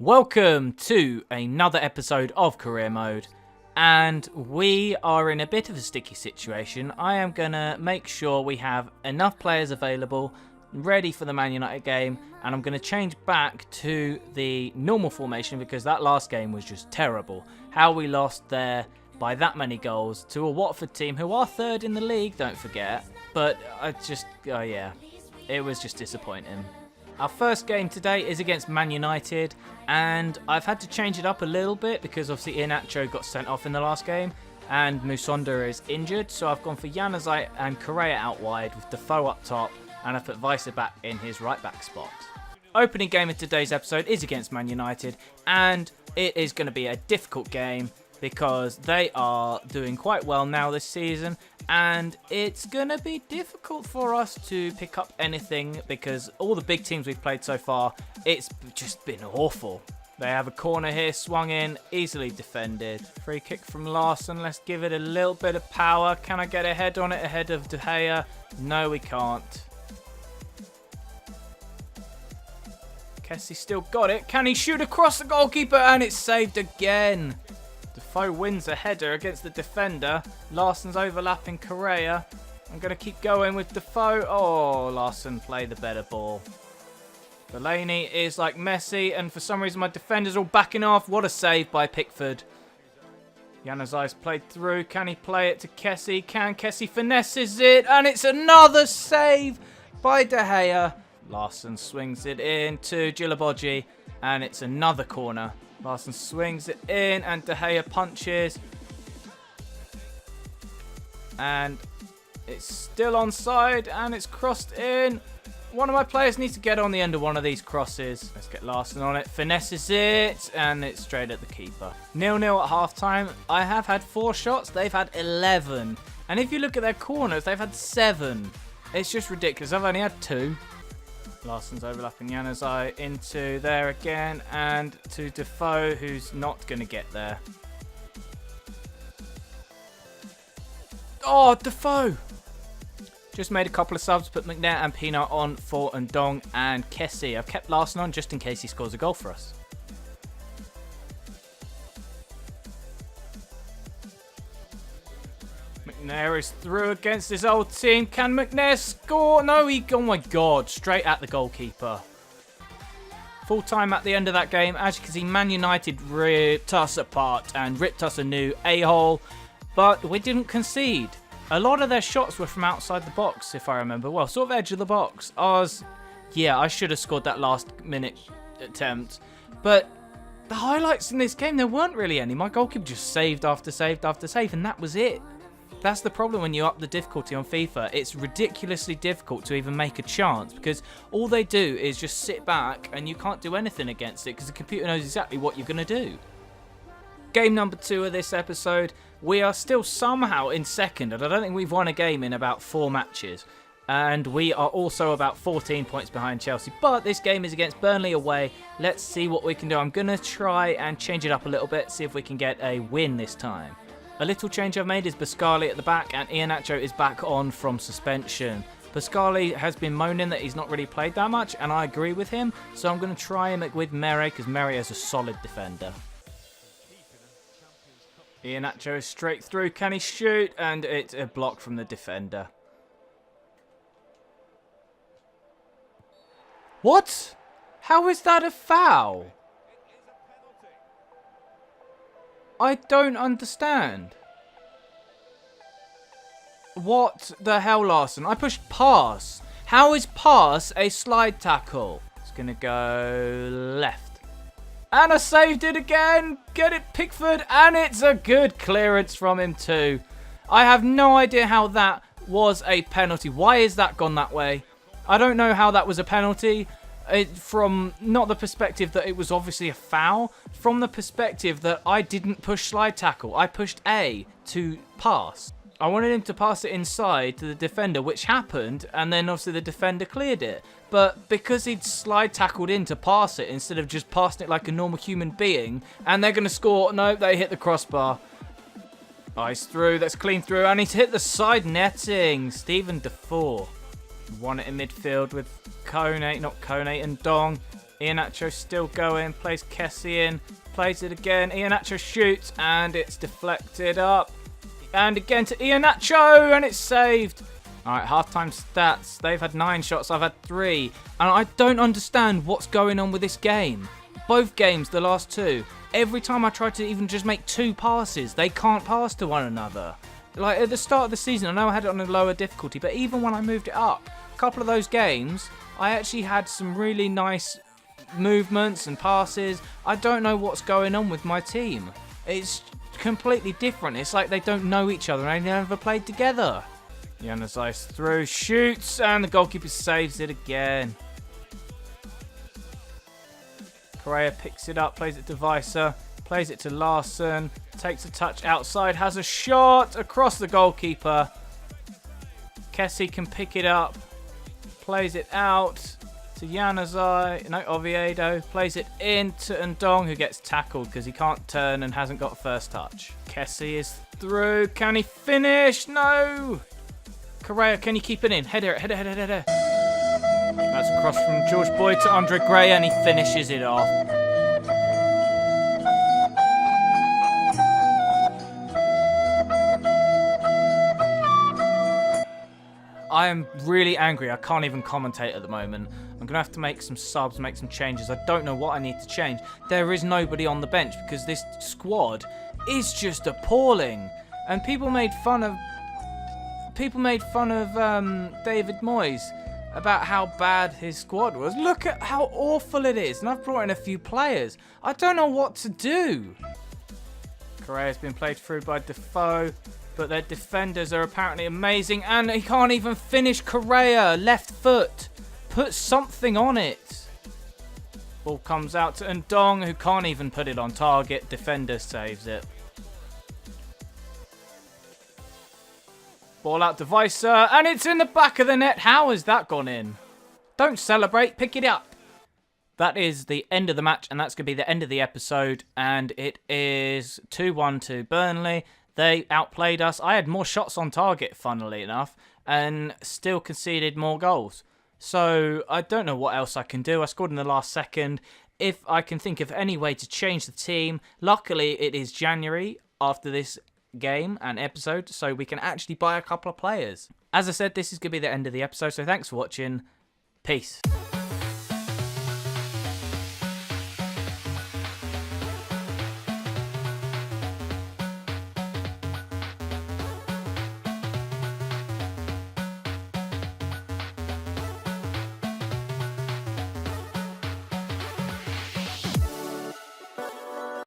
Welcome to another episode of Career Mode, and we are in a bit of a sticky situation. I am going to make sure we have enough players available, ready for the Man United game, and I'm going to change back to the normal formation because that last game was just terrible. How we lost there by that many goals to a Watford team who are third in the league, don't forget, but it was just disappointing. Our first game today is against Man United, and I've had to change it up a little bit because obviously Iheanacho got sent off in the last game and Musonda is injured, so I've gone for Januzaj and Correa out wide with Defoe up top, and I've put Weiser back in his right back spot. Opening game of today's episode is against Man United, and it is going to be a difficult game because they are doing quite well now this season, and it's going to be difficult for us to pick up anything because all the big teams we've played so far, it's just been awful. They have a corner here, swung in, easily defended. Free kick from Larsson, let's give it a little bit of power. Can I get a head on it ahead of De Gea? No, we can't. Kessie still got it. Can he shoot across the goalkeeper? And it's saved again. Defoe wins a header against the defender. Larsson's overlapping Correa. I'm going to keep going with Defoe. Oh, Larsson played the better ball. Delaney is like Messi, and for some reason my defender's all backing off. What a save by Pickford. Januzaj's played through. Can he play it to Kessie? Can Kessie finesses it? And it's another save by De Gea. Larsson swings it in to Djilabodji, and it's another corner. Larsson swings it in and De Gea punches. And it's still onside and it's crossed in. One of my players needs to get on the end of one of these crosses. Let's get Larsson on it. Finesses it and it's straight at the keeper. 0-0 at half time. I have had 4 shots. They've had 11. And if you look at their corners, they've had 7. It's just ridiculous. I've only had 2. Larsson's overlapping Januzaj into there again and to Defoe, who's not going to get there. Oh, Defoe! Just made a couple of subs, put McNair and Pienaar on for Ndong and Kessie. I've kept Larsson on just in case he scores a goal for us. McNair is through against his old team. Can McNair score? No, oh my God, straight at the goalkeeper. Full time at the end of that game. As you can see, Man United ripped us apart and ripped us a new a-hole, but we didn't concede. A lot of their shots were from outside the box, if I remember. Well, sort of edge of the box. I should have scored that last minute attempt, but the highlights in this game, there weren't really any. My goalkeeper just saved after saved after save, and that was it. That's the problem when you up the difficulty on FIFA. It's ridiculously difficult to even make a chance because all they do is just sit back and you can't do anything against it because the computer knows exactly what you're going to do. Game number 2 of this episode. We are still somehow in second, and I don't think we've won a game in about 4 matches. And we are also about 14 points behind Chelsea. But this game is against Burnley away. Let's see what we can do. I'm going to try and change it up a little bit, see if we can get a win this time. A little change I've made is Pascali at the back and Iheanacho is back on from suspension. Pascali has been moaning that he's not really played that much, and I agree with him. So I'm going to try him with Mere because Mere is a solid defender. Iheanacho is straight through. Can he shoot? And it's a block from the defender. What? How is that a foul? I don't understand. What the hell, Larsson? I pushed pass. How is pass a slide tackle? It's going to go left. And I saved it again. Get it, Pickford. And it's a good clearance from him too. I have no idea how that was a penalty. Why is that gone that way? I don't know how that was a penalty. From not the perspective that it was obviously a foul, from the perspective that I didn't push slide tackle. I pushed A to pass. I wanted him to pass it inside to the defender, which happened, and then obviously the defender cleared it. But because he'd slide tackled in to pass it instead of just passing it like a normal human being, and they're going to score, no, they hit the crossbar. Ice through, that's clean through, and he's hit the side netting. Steven Defoe won it in midfield with Kone, not Kone, and Dong. Iheanacho still going, plays Kessie in, plays it again. Iheanacho shoots, and it's deflected up. And again to Iheanacho, and it's saved. All right, halftime stats. They've had 9 shots, I've had 3. And I don't understand what's going on with this game. Both games, the last 2, every time I try to even just make 2 passes, they can't pass to one another. Like, at the start of the season, I know I had it on a lower difficulty, but even when I moved it up, a couple of those games, I actually had some really nice movements and passes. I don't know what's going on with my team. It's completely different. It's like they don't know each other and they never played together. Januzaj through, shoots, and the goalkeeper saves it again. Correa picks it up, plays it to Weiser, plays it to Larsson, takes a touch outside, has a shot across the goalkeeper. Kessie can pick it up, plays it out to Januzaj, no, Oviedo, plays it in to Ndong, who gets tackled because he can't turn and hasn't got first touch. Kessie is through, can he finish? No! Correa, can you keep it in? Header, header, header, header. That's a cross from George Boyd to Andre Gray, and he finishes it off. I am really angry. I can't even commentate at the moment. I'm going to have to make some subs, make some changes. I don't know what I need to change. There is nobody on the bench because this squad is just appalling. And people made fun of David Moyes about how bad his squad was. Look at how awful it is. And I've brought in a few players. I don't know what to do. Correa's been played through by Defoe, but their defenders are apparently amazing. And he can't even finish. Correa, left foot. Put something on it. Ball comes out to Ndong, who can't even put it on target. Defender saves it. Ball out to Weiser, and it's in the back of the net. How has that gone in? Don't celebrate, pick it up. That is the end of the match, and that's going to be the end of the episode. And it is 2-1 to Burnley. They outplayed us. I had more shots on target, funnily enough, and still conceded more goals. So I don't know what else I can do. I scored in the last second. If I can think of any way to change the team. Luckily, it is January after this game and episode, so we can actually buy a couple of players. As I said, this is going to be the end of the episode, so thanks for watching. Peace.